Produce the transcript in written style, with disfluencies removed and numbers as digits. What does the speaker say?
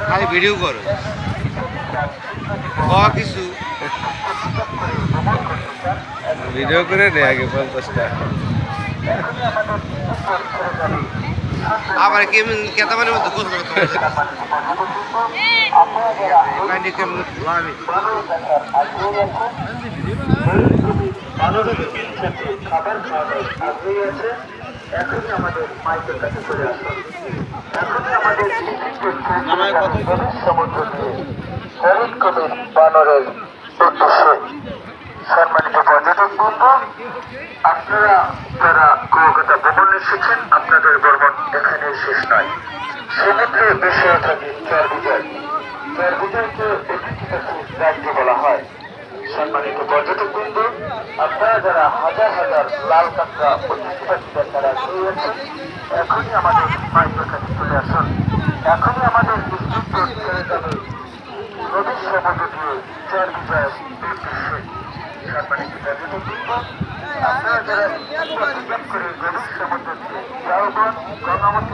খালি ভিডিও করো কিছু ভিডিও করে নে আগে 50টা আবার কেমন কেতাবানের মধ্যে গোসল করতে পানি কেমন আমি খাবার খাওয়ানোর আগ্রহী আছে এখনই আমাদের মাইকের কাছে চলে আসুন এখনই আমাদের সমুদ্র দিয়ে হরিণ কবির বানরের উদ্দেশ্যে সম্মানিত পর্যটক বন্ধু আপনারা যারা কুয়াকাটা ভ্রমণ এসেছেন আপনাদের ভ্রমণ এখানে শেষ নয় সমুদ্রে বেশি থাকে চর বিজয় চর বিজয়কে ঐতিহ্যবাহী রাজ্য বলা হয় সম্মানিত পর্যটক বন্ধু আপনারা যারা হাজার হাজার লাল কাঁকড়া ঐতিহ্যবাহী যারা রয়েছেন এখনই আমাদের মাইকের কাছে চলে আসুন এখনই আমাদের স্টুডিও ছেড়ে যাবে নদীর সমুদ্র দিয়ে চর বিজয়ের উদ্দেশ্যে সম্মানিত পর্যটক বন্ধু আপনারা যারা করে গভীর সমুদ্র দিয়ে যাওয়ার গঙ্গামতি